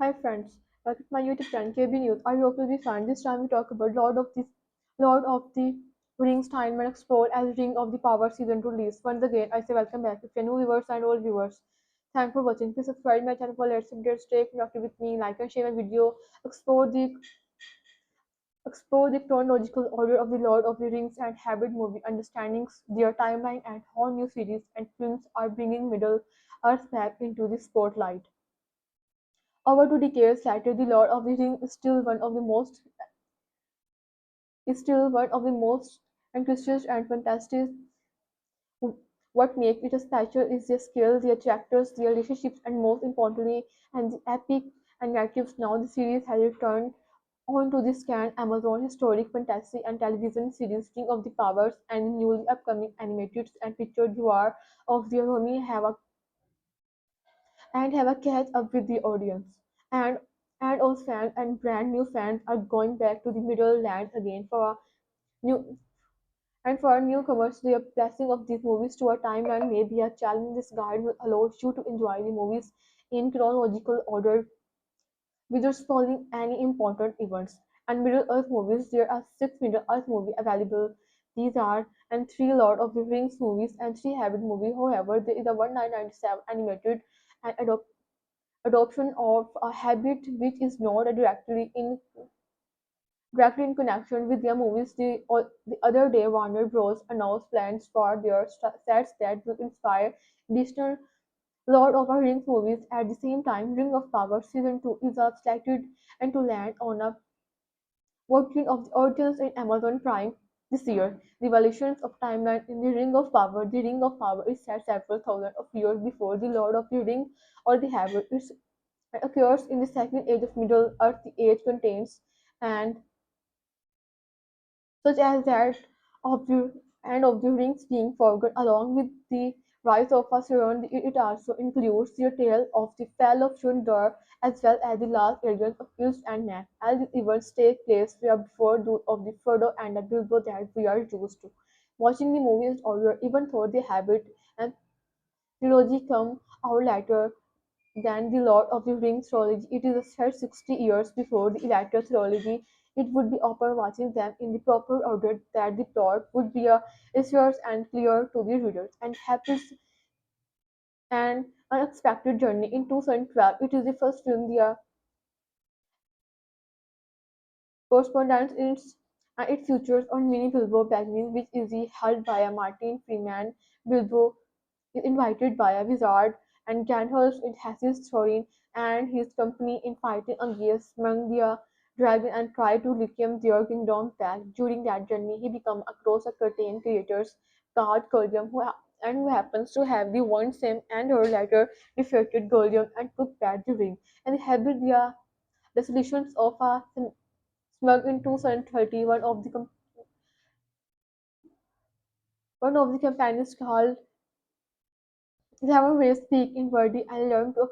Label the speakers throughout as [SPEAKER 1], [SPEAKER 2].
[SPEAKER 1] Hi friends, welcome to my YouTube channel KB News. I hope you'll be fine. This time we talk about Lord of the Rings time and explore as Ring of the Power season 2 release. Once again, I say welcome back if you're new viewers and old viewers. Thanks for watching. Please subscribe my channel for latest updates. Stay connected with me, like and share my video. Explore the explore the chronological order of the Lord of the Rings and Hobbit movie, understanding their timeline and how new series and films are bringing Middle Earth back into the spotlight. Over 2 decades later, The Lord of the Rings is still one of the most ambitious and fantastic. What makes it special is their skill, their characters, their relationships, and most importantly, and the epic and narratives. Now the series has returned onto the scan Amazon historic fantasy and television series Ring of the Powers and newly upcoming animated and featured War of the Romy have a catch up with the audience. And old fans and brand new fans are going back to the Middle Lands again new for newcomers. The blessing of these movies to a timeline may be a challenge. This guide will allow you to enjoy the movies in chronological order without spoiling any important events. And Middle Earth movies, there are 6 Middle Earth movies available. These are and 3 Lord of the Rings movies and 3 Hobbit movie. However, there is a 1997 animated and adoption of a habit which is not directly in connection with their movies. The other day, Warner Bros. Announced plans for their sets that will inspire additional Lord of the Rings movies. At the same time, Ring of Power Season 2 is slated and to land on a working of the audience in Amazon Prime this year. The evolutions of timeline in the Ring of Power. The Ring of Power is set several thousand of years before the Lord of the Ring or the Hobbit. It occurs in the second age of Middle Earth. The age contains and such as that of the end of the rings being forgotten along with the rise of Sauron. It also includes the tale of the Fall of Jun Dorh as well as the last legends of Elves and men. All these events take place before those of the Frodo and the Bilbo that we are used to. Watching the movies order, even though they habit and trilogy come out later than the Lord of the Rings trilogy. It is a set 60 years before the latter trilogy. It would be open watching them in the proper order that the plot would be easier and clear to the readers. And happens an unexpected journey in 2012. It is the first film the correspondence is it features on mini Bilbo Baggins, which is held by a Martin Freeman. Bilbo is invited by a wizard and Gandalf enhances Thorin and his company in fighting against Manglia dragon and try to reclaim their kingdom back. During that journey, he becomes across a curtain creators called Gollum, who happens to have the one same and her later defeated Gollum and took back the ring. And have the solutions of a smug in 2030. One of the companions called they have a way speak in wordy and learn to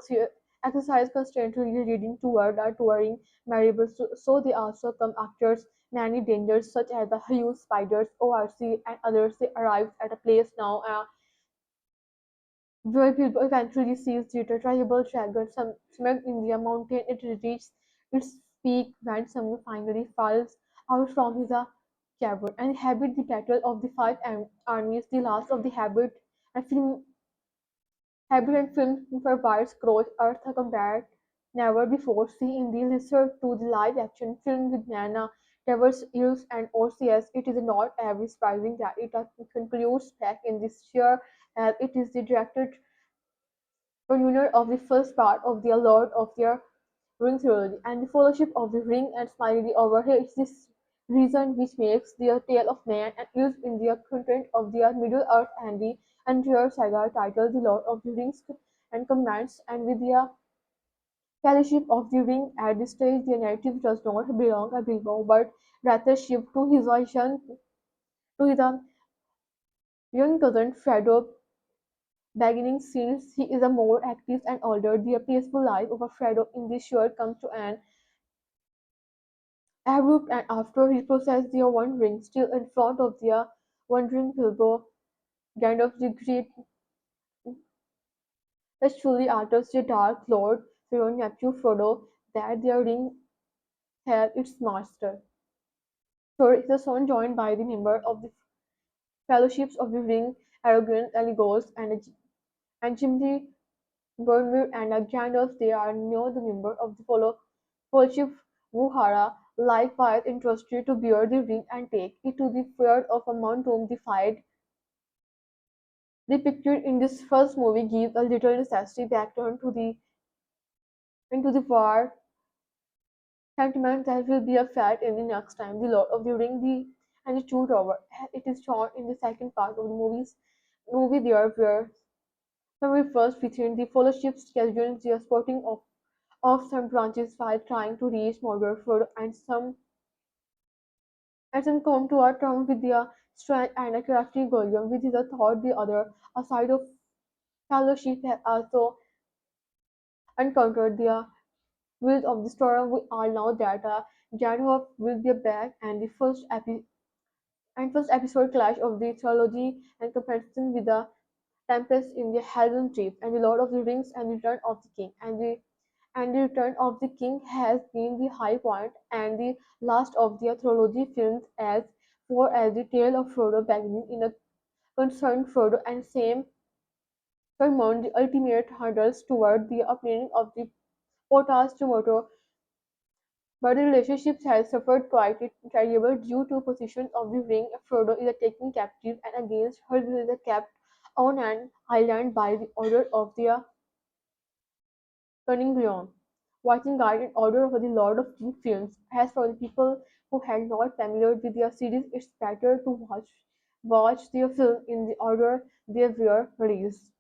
[SPEAKER 1] exercise constantly reading toward or touring marbles. So they also come actors many dangers such as the huge spiders, ORC and others. They arrive at a place now where people eventually sees the tribal dragon some smug in the mountain. It reaches its peak when someone finally falls out from his cavern and habit the battle of the armies, the last of the habit and film provides growth Earth a combat never before seen in the lesser to the live-action film with Nana, Devers, Ills, and OCS. It is not very surprising that it concludes back in this year as it is the directed continuer of the first part of the Lord of the Rings trilogy, and the Fellowship of the Ring and Smiley over here is this reason which makes the tale of man and used in the content of the Middle Earth and the entire saga titled The Lord of the Rings and commands and with the Fellowship of the Ring at this stage the narrative does not belong to Bilbo but rather shift to his young cousin Frodo beginning since he is a more active and older. The peaceful life of Frodo in this short comes to an abrupt and after he processed their wandering, still in front of their wandering Bilbo, Gandalf the Great truly alters the Dark Lord, Sauron, nephew Frodo, that their ring held its master. Thor is a son joined by the member of the Fellowships of the Ring, Aragorn, Elagos, and Gimli, Boromir, and Gandalf. They are now the member of the Fellowship Vuhara, likewise entrusted to bear the ring and take it to the fjord of a Mount Doom defied. Depicted in this first movie gives a little necessary background to the into the war sentiment that will be a felt in the next time. The Lord of the Ring, and the Two Tower. It is shown in the second part of the movie there where some refers featuring the fellowship scheduling their sporting of some branches while trying to reach Mordor and some come to a term with their strength and a crafty Gollum, which is a thought the other a side of fellowship has also encountered their Wheels of the Storm. We all know that Gandalf will be back, and the first episode clash of the trilogy and comparison with the Tempest in the Helm's Deep and the Lord of the Rings and the Return of the King. And the Return of the King has been the high point and the last of the trilogy films as far as the tale of Frodo beginning in a concerned. Frodo and Sam surmount the ultimate hurdles toward the opening of the portals to Mordor, but the relationship has suffered quite a terrible due to position of the ring. Frodo is taken captive and against her will is kept on an island by the order of the Cunning Leon. Watching Guide in order of the Lord of the films. As for the people who had not familiar with their series, it's better to watch their film in the order they were released.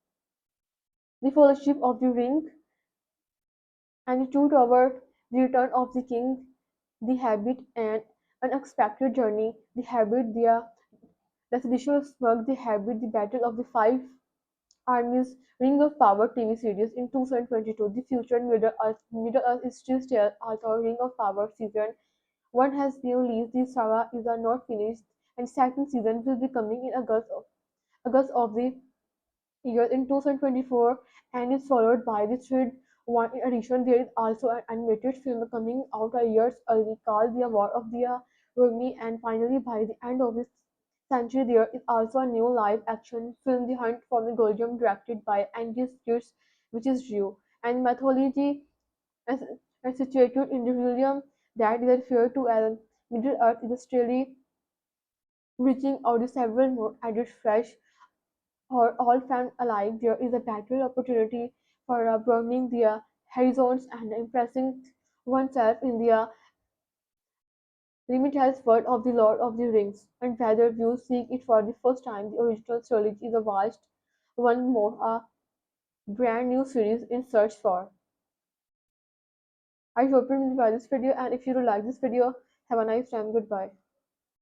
[SPEAKER 1] The Fellowship of the Ring and the Two Tower, The Return of the King, The Habit, and Unexpected Journey, The Habit, The Residential Smug, The Habit, The Battle of the Five Armies, Ring of Power TV series in 2022. The future Middle Earth is still there, although Ring of Power season 1 has been released. The saga is not finished, and second season will be coming in August of the year in 2024 and is followed by the third one. In addition, there is also an animated film coming out a years early called The War of the Rumi, and finally by the end of this century there is also a new live action film The Hunt for the Golden directed by Andy Serkis, which is due and mythology is, is situated in the realm that is referred to as Middle Earth is still reaching out to several more added fresh for all fans alike. There is a better opportunity for broadening their horizons and impressing oneself in the limitless world of the Lord of the Rings. And whether you seek it for the first time, the original trilogy is a vast one more a brand new series in search for. I hope you enjoy this video, and if you like this video, have a nice time. Goodbye.